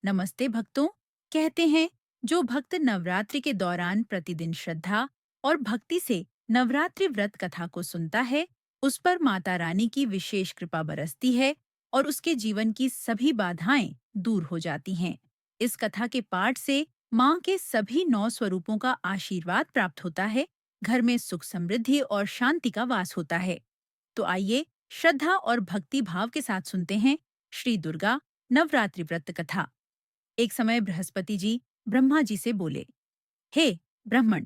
नमस्ते भक्तों। कहते हैं जो भक्त नवरात्रि के दौरान प्रतिदिन श्रद्धा और भक्ति से नवरात्रि व्रत कथा को सुनता है, उस पर माता रानी की विशेष कृपा बरसती है और उसके जीवन की सभी बाधाएं दूर हो जाती हैं। इस कथा के पाठ से माँ के सभी 9 स्वरूपों का आशीर्वाद प्राप्त होता है, घर में सुख समृद्धि और शांति का वास होता है। तो आइए श्रद्धा और भक्ति भाव के साथ सुनते हैं श्री दुर्गा नवरात्रि व्रत कथा। एक समय बृहस्पति जी ब्रह्मा जी से बोले, हे ब्राह्मण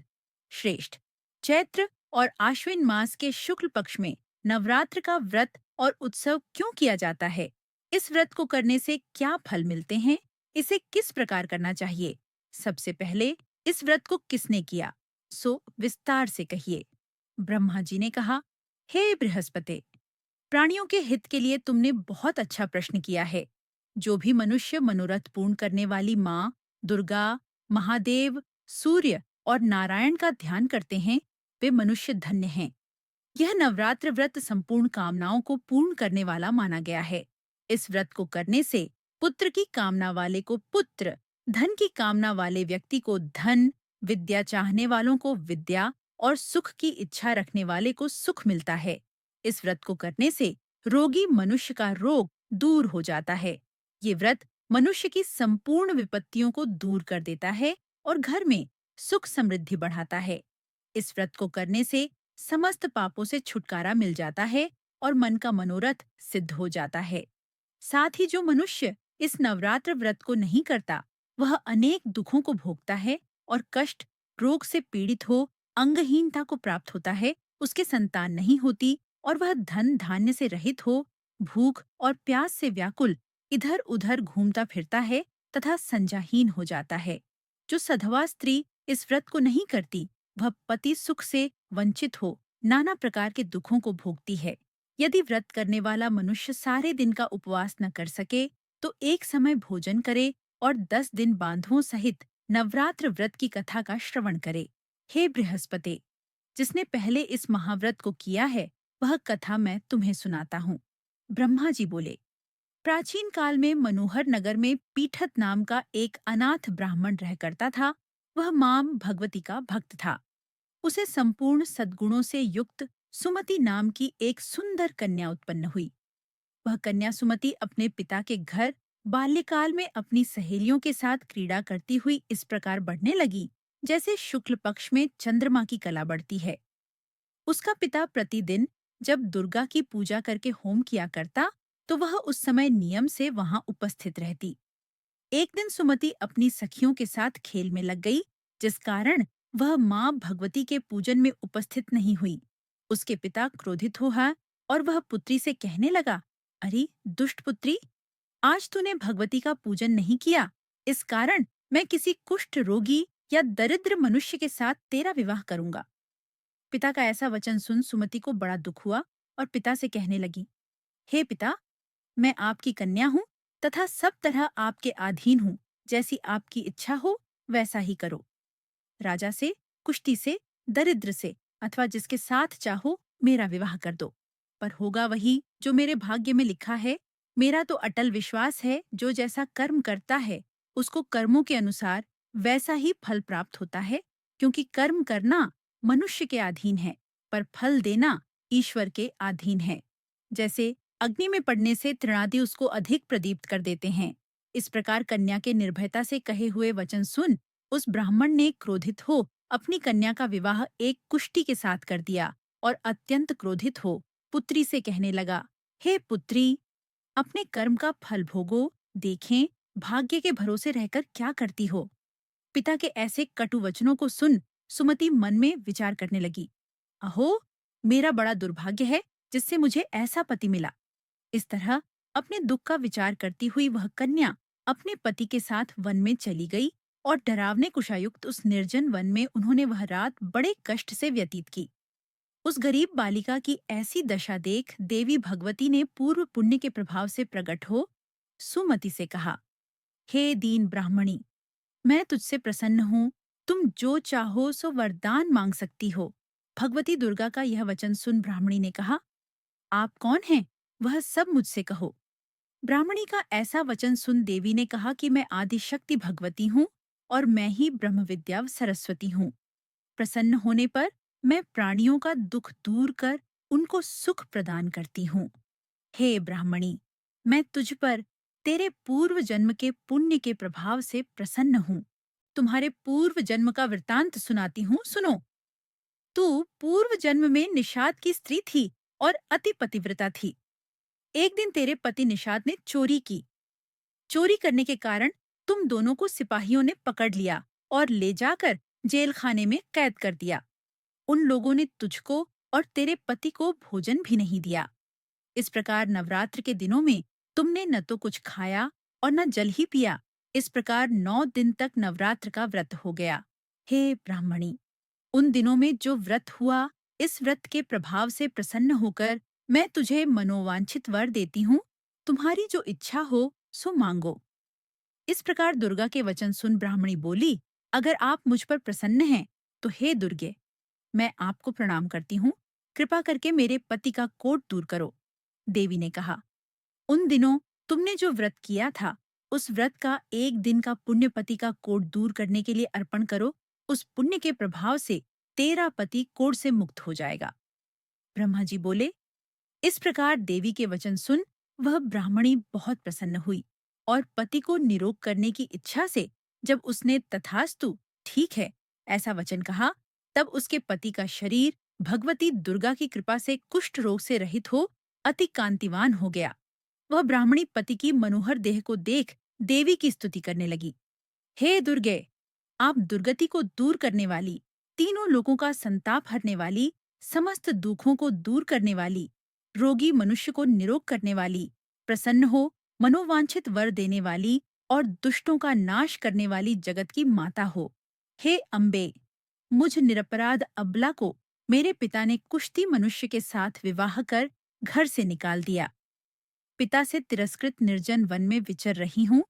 श्रेष्ठ, चैत्र और आश्विन मास के शुक्ल पक्ष में नवरात्र का व्रत और उत्सव क्यों किया जाता है? इस व्रत को करने से क्या फल मिलते हैं? इसे किस प्रकार करना चाहिए? सबसे पहले इस व्रत को किसने किया? सो विस्तार से कहिए। ब्रह्मा जी ने कहा, हे बृहस्पति, प्राणियों के हित के लिए तुमने बहुत अच्छा प्रश्न किया है। जो भी मनुष्य मनोरथ पूर्ण करने वाली माँ दुर्गा, महादेव, सूर्य और नारायण का ध्यान करते हैं, वे मनुष्य धन्य हैं। यह नवरात्र व्रत संपूर्ण कामनाओं को पूर्ण करने वाला माना गया है। इस व्रत को करने से पुत्र की कामना वाले को पुत्र, धन की कामना वाले व्यक्ति को धन, विद्या चाहने वालों को विद्या और सुख की इच्छा रखने वाले को सुख मिलता है। इस व्रत को करने से रोगी मनुष्य का रोग दूर हो जाता है। ये व्रत मनुष्य की संपूर्ण विपत्तियों को दूर कर देता है और घर में सुख समृद्धि बढ़ाता है। इस व्रत को करने से समस्त पापों से छुटकारा मिल जाता है और मन का मनोरथ सिद्ध हो जाता है। साथ ही जो मनुष्य इस नवरात्र व्रत को नहीं करता, वह अनेक दुखों को भोगता है और कष्ट, रोग से पीड़ित हो, अंगहीनता को प्राप्त होता है, उसके संतान नहीं होती और वह धन धान्य से रहित हो, भूख और प्यास से व्याकुल इधर उधर घूमता फिरता है तथा संज्ञाहीन हो जाता है। जो सधवा स्त्री इस व्रत को नहीं करती, वह पति सुख से वंचित हो नाना प्रकार के दुखों को भोगती है। यदि व्रत करने वाला मनुष्य सारे दिन का उपवास न कर सके, तो एक समय भोजन करे और 10 दिन बांधवों सहित नवरात्र व्रत की कथा का श्रवण करे। हे बृहस्पति, जिसने पहले इस महाव्रत को किया है, वह कथा मैं तुम्हें सुनाता हूँ। ब्रह्मा जी बोले, प्राचीन काल में मनोहर नगर में पीठत नाम का एक अनाथ ब्राह्मण रह करता था। वह मां भगवती का भक्त था। उसे संपूर्ण सद्गुणों से युक्त सुमति नाम की एक सुंदर कन्या उत्पन्न हुई। वह कन्या सुमति अपने पिता के घर बाल्यकाल में अपनी सहेलियों के साथ क्रीड़ा करती हुई इस प्रकार बढ़ने लगी, जैसे शुक्ल पक्ष में चंद्रमा की कला बढ़ती है। उसका पिता प्रतिदिन जब दुर्गा की पूजा करके होम किया करता, तो वह उस समय नियम से वहां उपस्थित रहती। एक दिन सुमति अपनी सखियों के साथ खेल में लग गई, जिस कारण वह मां भगवती के पूजन में उपस्थित नहीं हुई। उसके पिता क्रोधित हुआ और वह पुत्री से कहने लगा, अरे दुष्ट पुत्री, आज तूने भगवती का पूजन नहीं किया, इस कारण मैं किसी कुष्ठ रोगी या दरिद्र मनुष्य के साथ तेरा विवाह करूंगा। पिता का ऐसा वचन सुन सुमति को बड़ा दुख हुआ और पिता से कहने लगी, हे पिता, मैं आपकी कन्या हूँ तथा सब तरह आपके अधीन हूँ। जैसी आपकी इच्छा हो वैसा ही करो। राजा से, कुष्ठी से, दरिद्र से अथवा जिसके साथ चाहो मेरा विवाह कर दो। पर होगा वही जो मेरे भाग्य में लिखा है। मेरा तो अटल विश्वास है, जो जैसा कर्म करता है उसको कर्मों के अनुसार वैसा ही फल प्राप्त होता है। क्योंकि कर्म करना मनुष्य के अधीन है, पर फल देना ईश्वर के अधीन है। जैसे अग्नि में पड़ने से तृणादि उसको अधिक प्रदीप्त कर देते हैं, इस प्रकार कन्या के निर्भयता से कहे हुए वचन सुन उस ब्राह्मण ने क्रोधित हो अपनी कन्या का विवाह एक कुष्टी के साथ कर दिया और अत्यंत क्रोधित हो पुत्री से कहने लगा, हे पुत्री, अपने कर्म का फल भोगो, देखें भाग्य के भरोसे रहकर क्या करती हो। पिता के ऐसे कटु वचनों को सुन सुमति मन में विचार करने लगी, अहो, मेरा बड़ा दुर्भाग्य है जिससे मुझे ऐसा पति मिला। इस तरह अपने दुख का विचार करती हुई वह कन्या अपने पति के साथ वन में चली गई और डरावने कुशायुक्त उस निर्जन वन में उन्होंने वह रात बड़े कष्ट से व्यतीत की। उस गरीब बालिका की ऐसी दशा देख देवी भगवती ने पूर्व पुण्य के प्रभाव से प्रकट हो सुमति से कहा, हे दीन ब्राह्मणी, मैं तुझसे प्रसन्न हूँ। तुम जो चाहो सो वरदान मांग सकती हो। भगवती दुर्गा का यह वचन सुन ब्राह्मणी ने कहा, आप कौन हैं? वह सब मुझसे कहो। ब्राह्मणी का ऐसा वचन सुन देवी ने कहा कि मैं आदिशक्ति भगवती हूँ और मैं ही ब्रह्म विद्या सरस्वती हूँ। प्रसन्न होने पर मैं प्राणियों का दुख दूर कर उनको सुख प्रदान करती हूँ। हे ब्राह्मणी, मैं तुझ पर तेरे पूर्व जन्म के पुण्य के प्रभाव से प्रसन्न हूँ। तुम्हारे पूर्व जन्म का वृतांत सुनाती हूँ, सुनो। तू पूर्व जन्म में निषाद की स्त्री थी और अति पतिव्रता थी। एक दिन तेरे पति निषाद ने चोरी की। चोरी करने के कारण तुम दोनों को सिपाहियों ने पकड़ लिया और ले जाकर जेल खाने में कैद कर दिया। उन लोगों ने तुझको और तेरे पति को भोजन भी नहीं दिया। इस प्रकार नवरात्र के दिनों में तुमने न तो कुछ खाया और न जल ही पिया। इस प्रकार 9 दिन तक नवरात्र का व्रत हो गया। हे ब्राह्मणी, उन दिनों में जो व्रत हुआ, इस व्रत के प्रभाव से प्रसन्न होकर मैं तुझे मनोवांछित वर देती हूँ। तुम्हारी जो इच्छा हो सो मांगो। इस प्रकार दुर्गा के वचन सुन ब्राह्मणी बोली, अगर आप मुझ पर प्रसन्न हैं, तो हे दुर्गे, मैं आपको प्रणाम करती हूँ। कृपा करके मेरे पति का कोढ़ दूर करो। देवी ने कहा, उन दिनों तुमने जो व्रत किया था, उस व्रत का एक दिन का पुण्य पति का कोढ़ दूर करने के लिए अर्पण करो। उस पुण्य के प्रभाव से तेरा पति कोढ़ से मुक्त हो जाएगा। ब्रह्मा जी बोले, इस प्रकार देवी के वचन सुन वह ब्राह्मणी बहुत प्रसन्न हुई और पति को निरोग करने की इच्छा से जब उसने तथास्तु ठीक है ऐसा वचन कहा, तब उसके पति का शरीर भगवती दुर्गा की कृपा से कुष्ठ रोग से रहित हो अति कांतिवान हो गया। वह ब्राह्मणी पति की मनोहर देह को देख देवी की स्तुति करने लगी। हे दुर्गे, आप दुर्गति को दूर करने वाली, तीनों लोगों का संताप हरने वाली, समस्त दुखों को दूर करने वाली, रोगी मनुष्य को निरोग करने वाली, प्रसन्न हो मनोवांछित वर देने वाली और दुष्टों का नाश करने वाली जगत की माता हो। हे अम्बे, मुझ निरपराध अबला को मेरे पिता ने कुश्ती मनुष्य के साथ विवाह कर घर से निकाल दिया। पिता से तिरस्कृत निर्जन वन में विचर रही हूँ।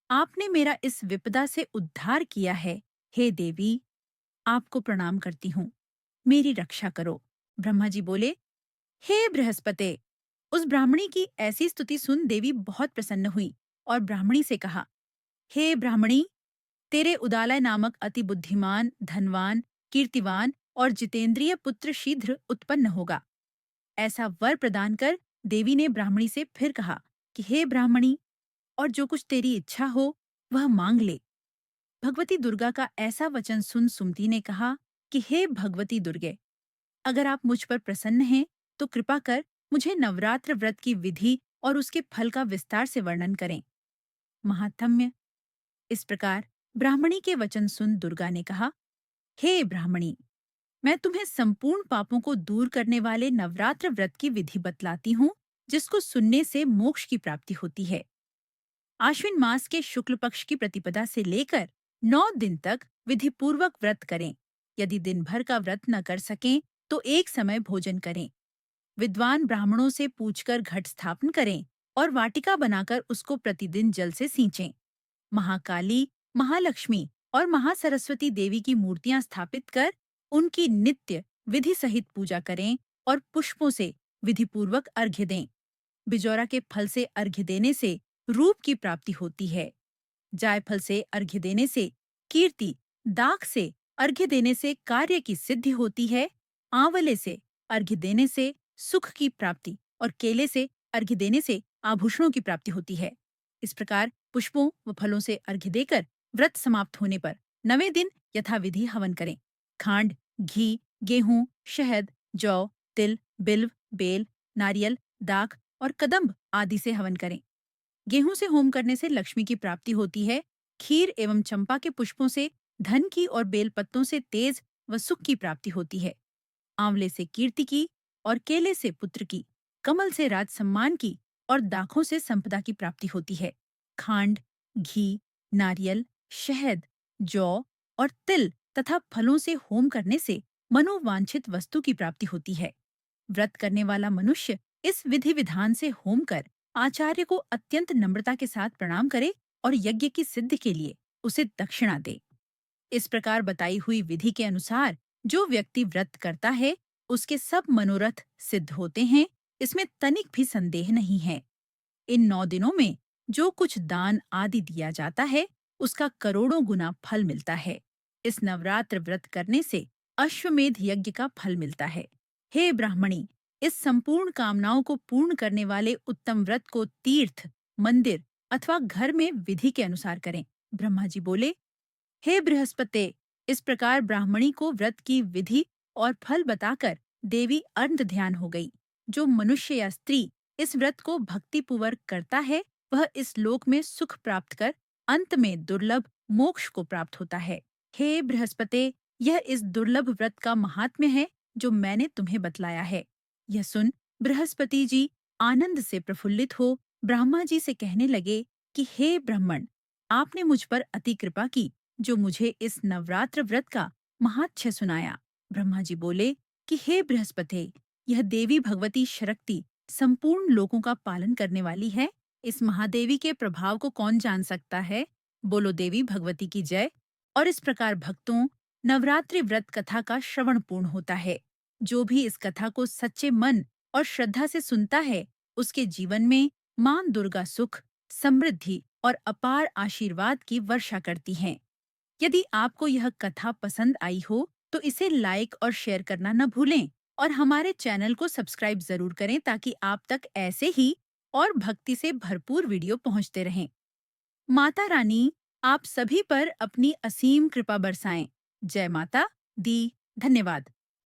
आपने मेरा इस विपदा से उद्धार किया है। हे देवी, आपको प्रणाम करती हूँ। मेरी रक्षा करो। ब्रह्मा जी बोले, हे बृहस्पते, उस ब्राह्मणी की ऐसी स्तुति सुन देवी बहुत प्रसन्न हुई और ब्राह्मणी से कहा, हे ब्राह्मणी, तेरे उदालय नामक अति बुद्धिमान, धनवान, कीर्तिवान और जितेंद्रिय पुत्र शीघ्र उत्पन्न होगा। ऐसा वर प्रदान कर देवी ने ब्राह्मणी से फिर कहा कि हे ब्राह्मणी, और जो कुछ तेरी इच्छा हो वह मांग ले। भगवती दुर्गा का ऐसा वचन सुन सुमति ने कहा कि हे भगवती दुर्गे, अगर आप मुझ पर प्रसन्न हैं तो कृपा कर मुझे नवरात्र व्रत की विधि और उसके फल का विस्तार से वर्णन करें। महात्म्य। इस प्रकार ब्राह्मणी के वचन सुन दुर्गा ने कहा, हे ब्राह्मणी, मैं तुम्हें संपूर्ण पापों को दूर करने वाले नवरात्र व्रत की विधि बतलाती हूँ, जिसको सुनने से मोक्ष की प्राप्ति होती है। आश्विन मास के शुक्ल पक्ष की प्रतिपदा से लेकर 9 दिन तक विधि पूर्वक व्रत करें। यदि दिन भर का व्रत न कर सकें तो एक समय भोजन करें। विद्वान ब्राह्मणों से पूछकर घट स्थापन करें और वाटिका बनाकर उसको प्रतिदिन जल से सींचें। महाकाली, महालक्ष्मी और महासरस्वती देवी की मूर्तियां स्थापित कर उनकी नित्य विधि सहित पूजा करें और पुष्पों से विधिपूर्वक अर्घ्य दें। बिजौरा के फल से अर्घ्य देने से रूप की प्राप्ति होती है। जायफल से अर्घ्य देने से कीर्ति, दाख से अर्घ्य देने से कार्य की सिद्धि होती है। आंवले से अर्घ्य देने से सुख की प्राप्ति और केले से अर्घ्य देने से आभूषणों की प्राप्ति होती है। इस प्रकार पुष्पों व फलों से अर्घ्य देकर व्रत समाप्त होने पर 9वें दिन यथाविधि हवन करें। खांड, घी, गेहूं, शहद, जौ, तिल, बिल्व, बेल, नारियल, दाख और कदम्ब आदि से हवन करें। गेहूं से होम करने से लक्ष्मी की प्राप्ति होती है। खीर एवं चंपा के पुष्पों से धन की और बेलपत्तों से तेज व सुख की प्राप्ति होती है। आंवले से कीर्ति की और केले से पुत्र की, कमल से राज सम्मान की और दाखों से संपदा की प्राप्ति होती है। खांड, घी, नारियल, शहद, जौ और तिल तथा फलों से होम करने से मनोवांछित वस्तु की प्राप्ति होती है। व्रत करने वाला मनुष्य इस विधि विधान से होम कर आचार्य को अत्यंत नम्रता के साथ प्रणाम करे और यज्ञ की सिद्धि के लिए उसे दक्षिणा दे। इस प्रकार बताई हुई विधि के अनुसार जो व्यक्ति व्रत करता है उसके सब मनोरथ सिद्ध होते हैं। इसमें तनिक भी संदेह नहीं है। इन 9 दिनों में जो कुछ दान आदि दिया जाता है, उसका करोड़ों गुना फल मिलता है। इस नवरात्र व्रत करने से अश्वमेध यज्ञ का फल मिलता है। हे ब्राह्मणी, इस संपूर्ण कामनाओं को पूर्ण करने वाले उत्तम व्रत को तीर्थ, मंदिर अथवा घर में विधि के अनुसार करें। ब्रह्मा जी बोले, हे बृहस्पते, इस प्रकार ब्राह्मणी को व्रत की विधि और फल बताकर देवी अर्ध ध्यान हो गई। जो मनुष्य या स्त्री इस व्रत को भक्तिपूर्वक करता है, वह इस लोक में सुख प्राप्त कर अंत में दुर्लभ मोक्ष को प्राप्त होता है। हे बृहस्पते, यह इस दुर्लभ व्रत का महात्म्य है जो मैंने तुम्हें बतलाया है। यह सुन बृहस्पति जी आनंद से प्रफुल्लित हो ब्रह्मा जी से कहने लगे कि हे ब्राह्मण, आपने मुझ पर अति कृपा की जो मुझे इस नवरात्र व्रत का महात्म्य सुनाया। ब्रह्मा जी बोले कि हे बृहस्पति, यह देवी भगवती शक्ति संपूर्ण लोकों का पालन करने वाली है। इस महादेवी के प्रभाव को कौन जान सकता है? बोलो देवी भगवती की जय। और इस प्रकार भक्तों, नवरात्रि व्रत कथा का श्रवण पूर्ण होता है। जो भी इस कथा को सच्चे मन और श्रद्धा से सुनता है, उसके जीवन में मां दुर्गा सुख, समृद्धि और अपार आशीर्वाद की वर्षा करती हैं। यदि आपको यह कथा पसंद आई हो, तो इसे लाइक और शेयर करना न भूलें और हमारे चैनल को सब्सक्राइब जरूर करें ताकि आप तक ऐसे ही और भक्ति से भरपूर वीडियो पहुंचते रहें। माता रानी आप सभी पर अपनी असीम कृपा बरसाएं। जय माता दी। धन्यवाद।